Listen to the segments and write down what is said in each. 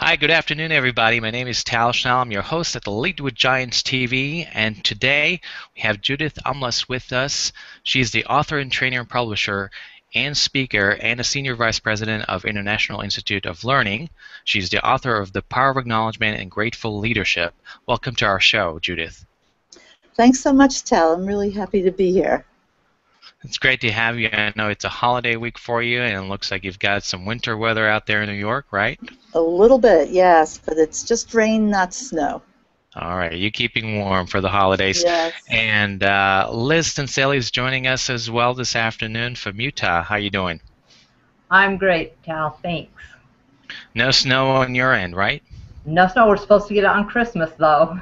Hi, good afternoon, everybody. My name is Tal Schnell. I'm your host at the Lead with Giants TV, and today we have Judith Umlas with us. She's the author and trainer and publisher and speaker and a senior vice president of International Institute of Learning. She's the author of The Power of Acknowledgement and Grateful Leadership. Welcome to our show, Judith. Thanks so much, Tal. I'm really happy to be here. It's great to have you. I know it's a holiday week for you, and it looks like you've got some winter weather out there in New York, right? A little bit, yes, but it's just rain, not snow. All right, you keeping warm for the holidays. Yes. And Liz Tinseli is joining us as well this afternoon from Utah. How you doing? I'm great, Tal. Thanks. No snow on your end, right? No snow. We're supposed to get it on Christmas, though.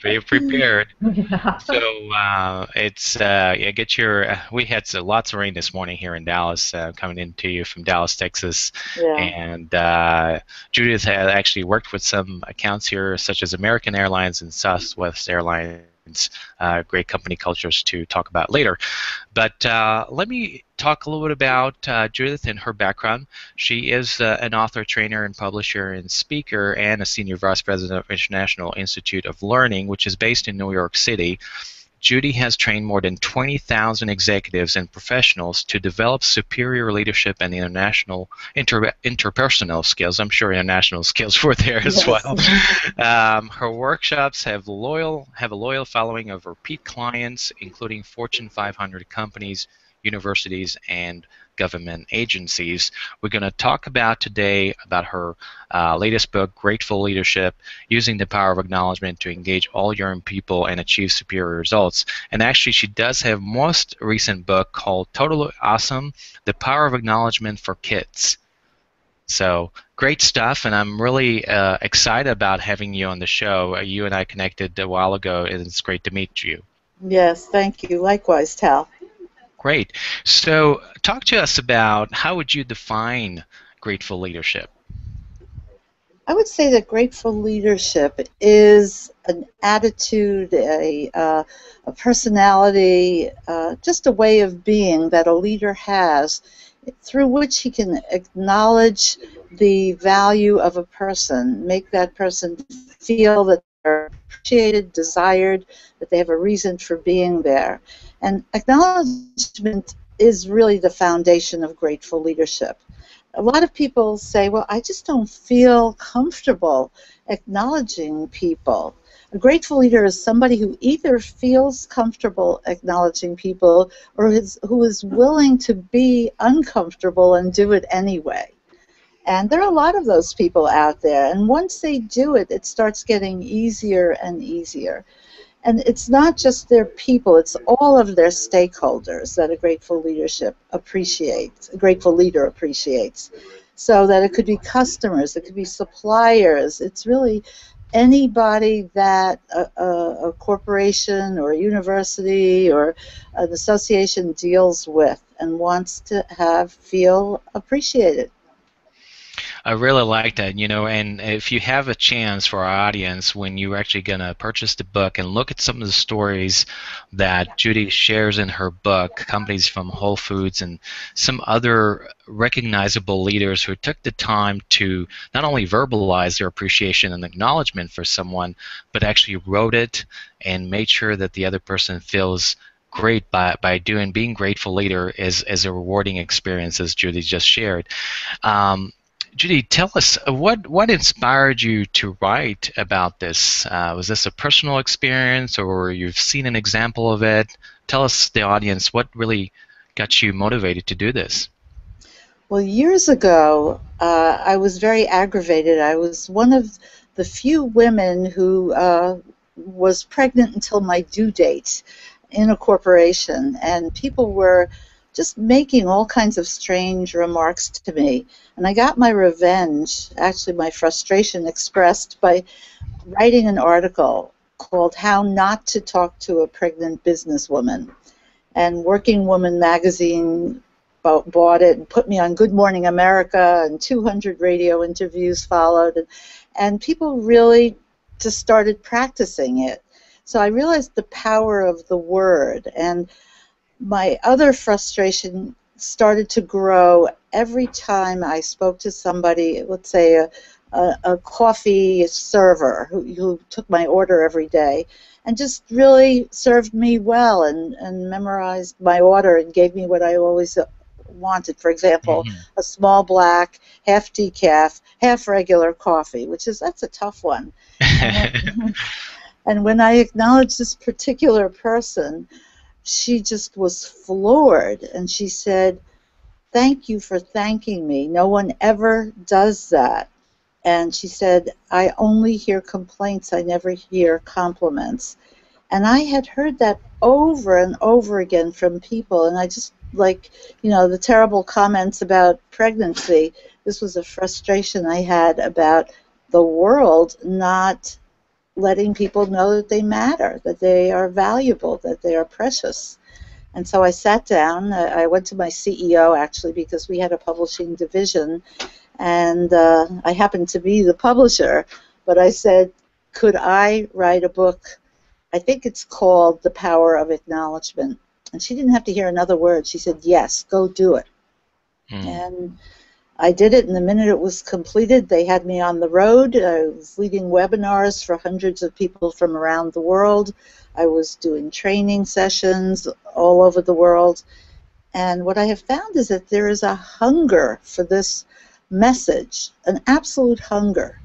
Be prepared. Yeah. So get your. We had lots of rain this morning here in Dallas, coming into you from Dallas, Texas. Yeah. And Judith had actually worked with some accounts here, such as American Airlines and Southwest Airlines. Great company cultures to talk about later. But let me talk a little bit about Judith and her background. She is an author, trainer, and publisher and speaker, and a senior vice president of International Institute of Learning, which is based in New York City. Judy has trained more than 20,000 executives and professionals to develop superior leadership and interpersonal skills. I'm sure international skills were there as well. Her workshops have a loyal following of repeat clients, including Fortune 500 companies, universities, and government agencies. We're going to talk about today about her latest book, Grateful Leadership, Using the Power of Acknowledgement to Engage All Your People and Achieve Superior Results. And actually, she does have most recent book called Totally Awesome, The Power of Acknowledgement for Kids. So great stuff, and I'm really excited about having you on the show. You and I connected a while ago, and it's great to meet you. Yes, thank you. Likewise, Tal. Great. So talk to us about how would you define grateful leadership? I would say that grateful leadership is an attitude, a personality, just a way of being that a leader has through which he can acknowledge the value of a person, make that person feel that they're appreciated, desired, that they have a reason for being there. And acknowledgement is really the foundation of grateful leadership. A lot of people say, well, I just don't feel comfortable acknowledging people. A grateful leader is somebody who either feels comfortable acknowledging people or who is willing to be uncomfortable and do it anyway. And there are a lot of those people out there. And once they do it, it starts getting easier and easier. And it's not just their people, it's all of their stakeholders that a grateful leader appreciates. So that it could be customers, it could be suppliers, it's really anybody that a corporation or a university or an association deals with and wants to feel appreciated. I really like that, and if you have a chance for our audience when you're actually going to purchase the book and look at some of the stories that Judy shares in her book, companies from Whole Foods and some other recognizable leaders who took the time to not only verbalize their appreciation and acknowledgement for someone, but actually wrote it and made sure that the other person feels great by being grateful leader is a rewarding experience, as Judy just shared. Judy, tell us what inspired you to write about this? Was this a personal experience, or you've seen an example of it? Tell us, the audience, what really got you motivated to do this? Well, years ago, I was very aggravated. I was one of the few women who was pregnant until my due date in a corporation, and people were just making all kinds of strange remarks to me. And I got my revenge, actually my frustration expressed by writing an article called How Not to Talk to a Pregnant Businesswoman. And Working Woman magazine bought it and put me on Good Morning America, and 200 radio interviews followed. And people really just started practicing it. So I realized the power of the word. And my other frustration started to grow every time I spoke to somebody, let's say a coffee server who took my order every day and just really served me well and memorized my order and gave me what I always wanted. For example, Hmm. a small black, half decaf, half regular coffee, that's a tough one. And when, and when I acknowledged this particular person, she just was floored, and she said, "Thank you for thanking me. No one ever does that." And she said, "I only hear complaints. I never hear compliments." And I had heard that over and over again from people, and I just, like, the terrible comments about pregnancy, this was a frustration I had about the world not letting people know that they matter, that they are valuable, that they are precious. And so I sat down. I went to my CEO, actually, because we had a publishing division, and I happened to be the publisher. But I said, could I write a book? I think it's called The Power of Acknowledgement. And she didn't have to hear another word. She said, yes, go do it. Mm. And I did it, and the minute it was completed, they had me on the road. I was leading webinars for hundreds of people from around the world. I was doing training sessions all over the world. And what I have found is that there is a hunger for this message, an absolute hunger.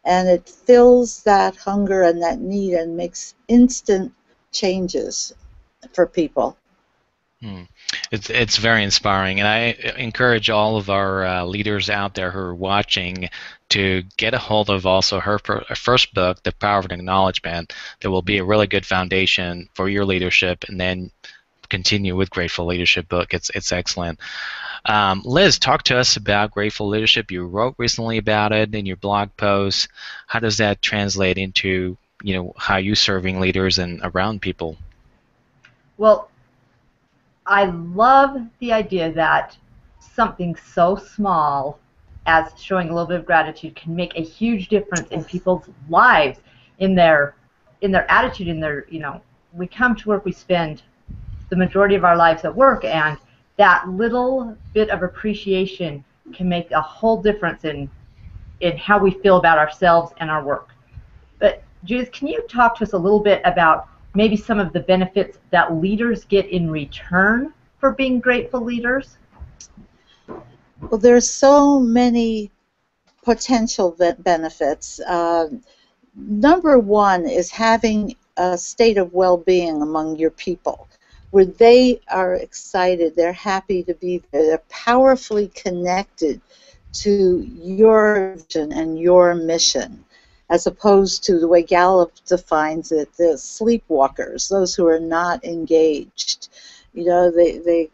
And it fills that hunger and that need and makes instant changes for people. Mm. It's very inspiring, and I encourage all of our leaders out there who are watching to get a hold of also her first book, The Power of Acknowledgement. That will be a really good foundation for your leadership, and then continue with Grateful Leadership book. It's excellent. Liz, talk to us about Grateful Leadership. You wrote recently about it in your blog post. How does that translate into how you serving leaders and around people? Well, I love the idea that something so small as showing a little bit of gratitude can make a huge difference in people's lives, in their attitude, in their, we come to work, we spend the majority of our lives at work, and that little bit of appreciation can make a whole difference in how we feel about ourselves and our work. But Judith, can you talk to us a little bit about maybe some of the benefits that leaders get in return for being grateful leaders? Well, there's so many potential benefits. Number one is having a state of well-being among your people, where they are excited, they're happy to be there, they're powerfully connected to your vision and your mission, as opposed to the way Gallup defines it, the sleepwalkers, those who are not engaged, the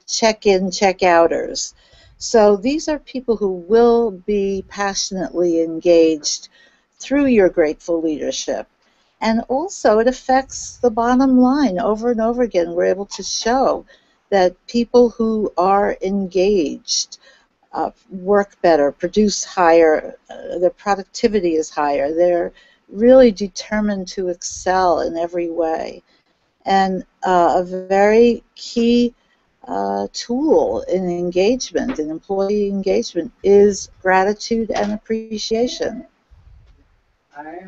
check-in, check-outers. So these are people who will be passionately engaged through your grateful leadership. And also it affects the bottom line over and over again. We're able to show that people who are engaged work better, produce higher, their productivity is higher, they're really determined to excel in every way. And a very key tool in engagement, in employee engagement, is gratitude and appreciation. I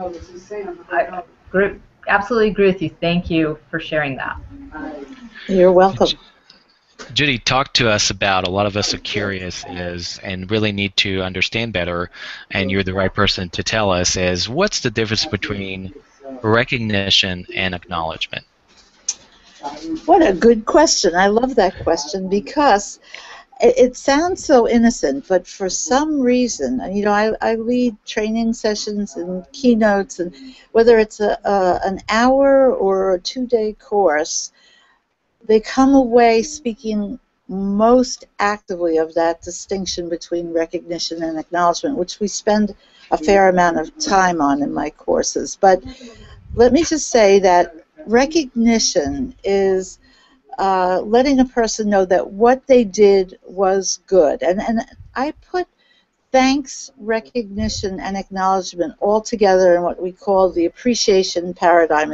absolutely agree with you. Thank you for sharing that. You're welcome. Judy, talk to us about, a lot of us are curious and really need to understand better, and you're the right person to tell us, is what's the difference between recognition and acknowledgement? What a good question. I love that question because it sounds so innocent, but for some reason, I lead training sessions and keynotes, and whether it's an hour or a 2-day course, they come away speaking most actively of that distinction between recognition and acknowledgement, which we spend a fair amount of time on in my courses. But let me just say that recognition is letting a person know that what they did was good. And I put thanks, recognition, and acknowledgement all together in what we call the appreciation paradigm.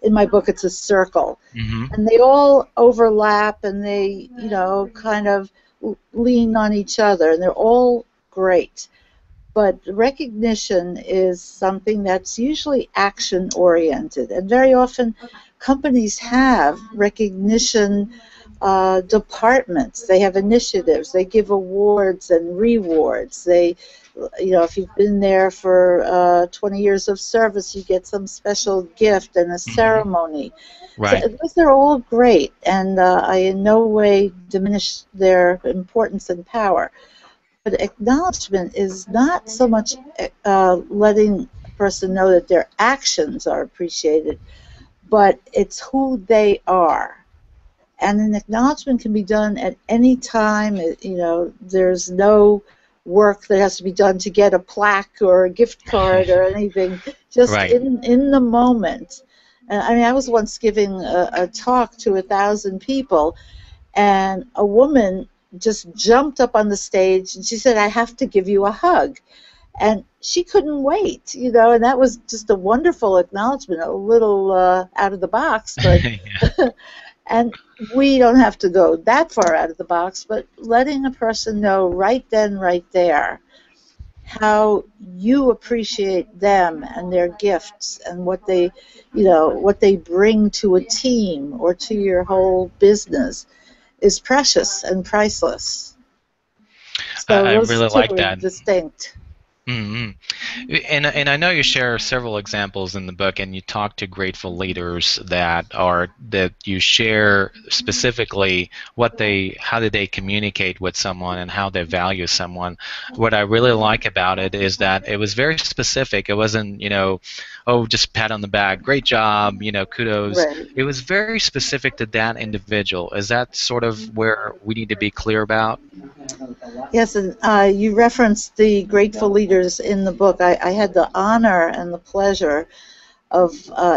in my book it's a circle, Mm-hmm. and they all overlap, and they, kind of lean on each other, and they're all great. But recognition is something that's usually action oriented, and very often companies have recognition departments. They have initiatives. They give awards and rewards. They, if you've been there for 20 years of service, you get some special gift and a Mm-hmm. ceremony. So Right. those are all great, and I in no way diminish their importance and power. But acknowledgement is not so much letting a person know that their actions are appreciated, but it's who they are. And an acknowledgement can be done at any time. There's no work that has to be done to get a plaque or a gift card or anything. Just Right. in the moment. And I mean, I was once giving a talk to 1,000 people, and a woman just jumped up on the stage and she said, "I have to give you a hug." And she couldn't wait, and that was just a wonderful acknowledgement, a little out of the box, but Yeah. and we don't have to go that far out of the box, but letting a person know right then, right there, how you appreciate them and their gifts and what they bring to a team or to your whole business is precious and priceless. So I those really two like are that. distinct. Hmm. And I know you share several examples in the book, and you talk to grateful leaders that you share specifically how did they communicate with someone and how they value someone. What I really like about it is that it was very specific. It wasn't, oh, just pat on the back, great job, kudos. Right. It was very specific to that individual. Is that sort of where we need to be clear about? Yes, and you referenced the grateful leaders in the book. I had the honor and the pleasure of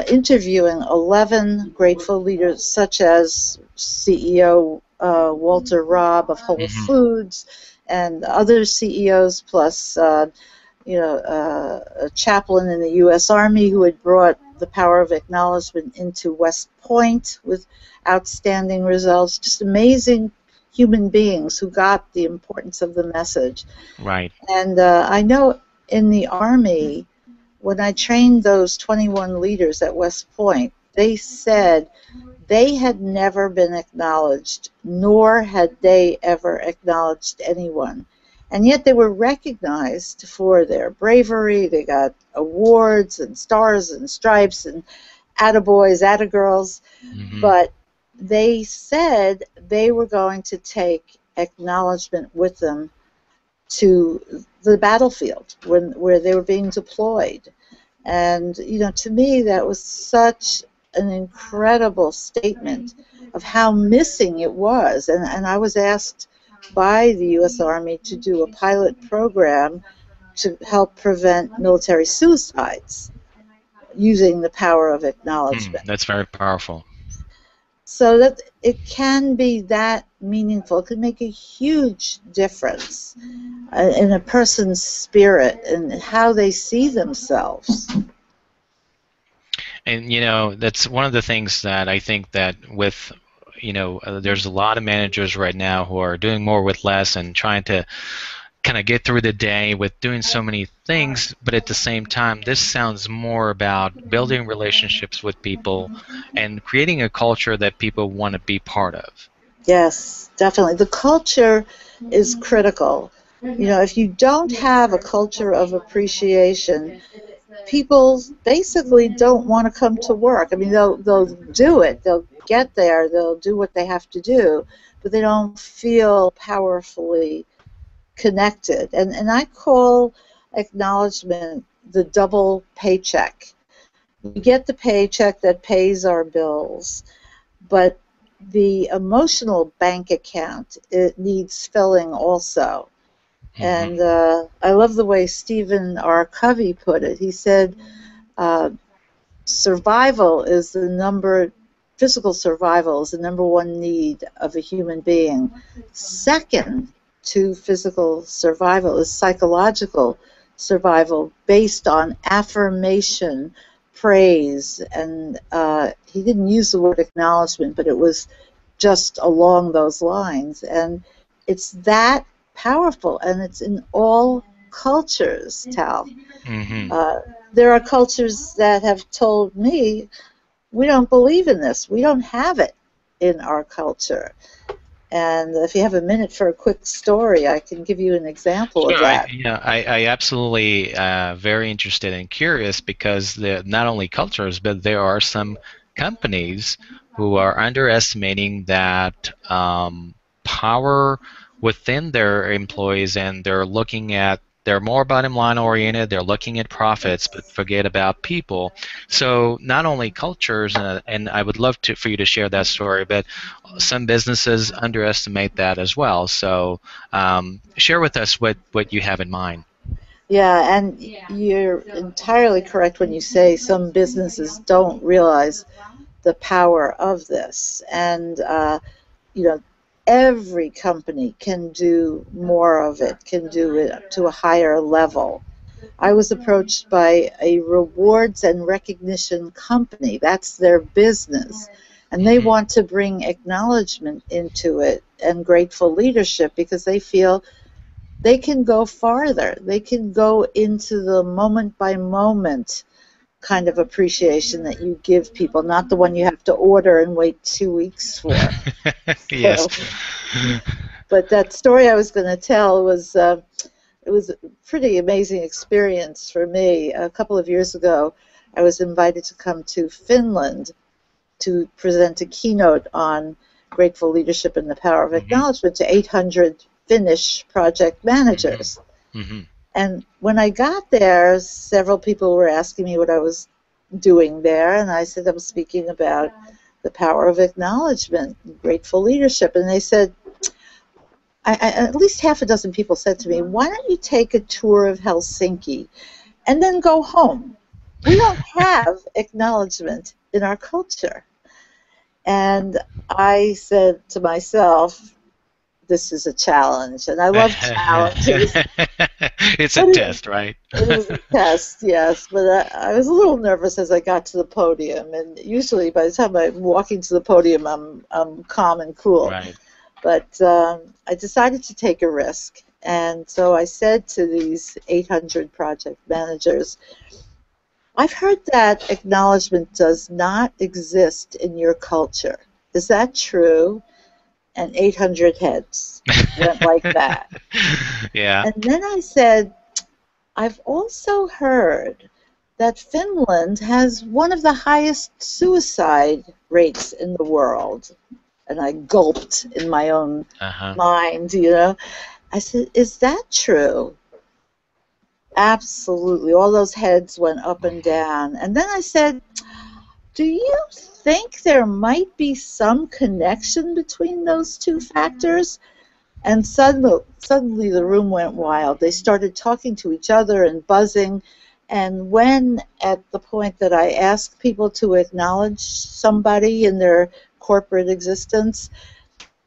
interviewing 11 grateful leaders, such as CEO Walter Robb of Whole Hmm. Foods and other CEOs, plus a chaplain in the U.S. Army who had brought the power of acknowledgement into West Point with outstanding results. Just amazing human beings who got the importance of the message. Right. And I know in the Army, when I trained those 21 leaders at West Point, they said they had never been acknowledged, nor had they ever acknowledged anyone. And yet they were recognized for their bravery. They got awards and stars and stripes and attaboys, attagirls. Hmm. But they said they were going to take acknowledgement with them to the battlefield where they were being deployed. And, to me, that was such an incredible statement of how missing it was. And I was asked by the U.S. Army to do a pilot program to help prevent military suicides using the power of acknowledgement. That's very powerful. So that it can be that meaningful. It can make a huge difference in a person's spirit and how they see themselves. And that's one of the things that I think that with there's a lot of managers right now who are doing more with less and trying to kind of get through the day with doing so many things, but at the same time this sounds more about building relationships with people and creating a culture that people want to be part of. Yes, definitely. The culture is critical. If you don't have a culture of appreciation, people basically don't want to come to work. I mean, they'll do it. They'll get there. They'll do what they have to do, but they don't feel powerfully connected. And I call acknowledgement the double paycheck. We get the paycheck that pays our bills, but the emotional bank account, it needs filling also. Hmm. And I love the way Stephen R. Covey put it. He said, uh, physical survival is the number one need of a human being. Second to physical survival is psychological survival based on affirmation, praise, and he didn't use the word acknowledgement, but it was just along those lines. And it's that powerful, and it's in all cultures, Tal. Mm-hmm. There are cultures that have told me, we don't believe in this. We don't have it in our culture. And if you have a minute for a quick story, I can give you an example of Sure. that. I absolutely very interested and curious because not only cultures, but there are some companies who are underestimating that power within their employees, and they're more bottom line oriented. They're looking at profits, but forget about people. So not only cultures, and I would love for you to share that story, but some businesses underestimate that as well. So share with us what you have in mind. Yeah, and you're entirely correct when you say some businesses don't realize the power of this. And, you know, every company can do more of it, can do it to a higher level. I was approached by a rewards and recognition company. That's their business. And they Mhm. want to bring acknowledgement into it and grateful leadership because they feel they can go farther. They can go into the moment by moment kind of appreciation that you give people, not the one you have to order and wait 2 weeks for. Yes. So, but that story I was going to tell was it was a pretty amazing experience for me. A couple of years ago, I was invited to come to Finland to present a keynote on grateful leadership and the power of Mhm. acknowledgement to 800 Finnish project Mhm. managers. Mhm. And when I got there, several people were asking me what I was doing there, and I said I was speaking about the power of acknowledgement, grateful leadership. And they said, at least half a dozen people said to me, why don't you take a tour of Helsinki and then go home? We don't have acknowledgement in our culture. And I said to myself, this is a challenge, and I love challenges. It's a But test, right? it was a test, yes, but I was a little nervous as I got to the podium, and usually by the time I'm walking to the podium, I'm calm and cool. Right. But I decided to take a risk, and so I said to these 800 project managers, I've heard that acknowledgement does not exist in your culture. Is that true? And 800 heads went like that. Yeah. And then I said, I've also heard that Finland has one of the highest suicide rates in the world. And I gulped in my own Uh-huh. mind, you know. I said, is that true? Absolutely. All those heads went up and down. And then I said, do you think there might be some connection between those two factors? And suddenly the room went wild. They started talking to each other and buzzing. And when, at the point that I asked people to acknowledge somebody in their corporate existence,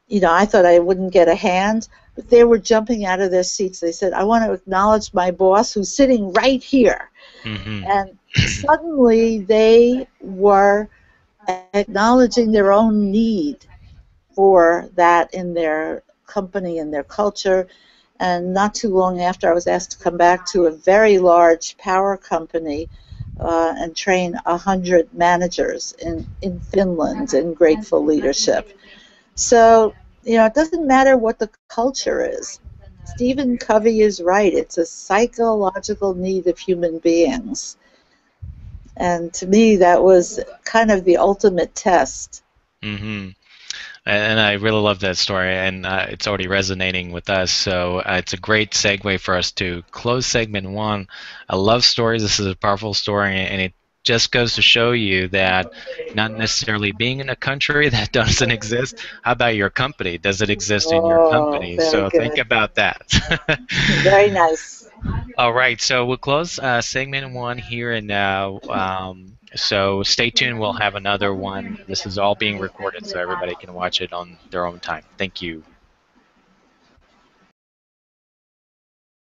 you know, I thought I wouldn't get a hand, but they were jumping out of their seats. They said, I want to acknowledge my boss who's sitting right here. Mhm. And suddenly they were acknowledging their own need for that in their company and their culture. And not too long after, I was asked to come back to a very large power company and train 100 managers in Finland in grateful leadership. So, you know, it doesn't matter what the culture is. Stephen Covey is right. It's a psychological need of human beings. And to me, that was kind of the ultimate test. Mhm. And I really love that story, and it's already resonating with us. So it's a great segue for us to close segment one. I love stories. This is a powerful story, and it just goes to show you that not necessarily being in a country that doesn't exist. How about your company? Does it exist in your Oh, company? very So think good. about that. Very nice. All right, so we'll close segment one here and now. So stay tuned. We'll have another one. This is all being recorded, so everybody can watch it on their own time. Thank you.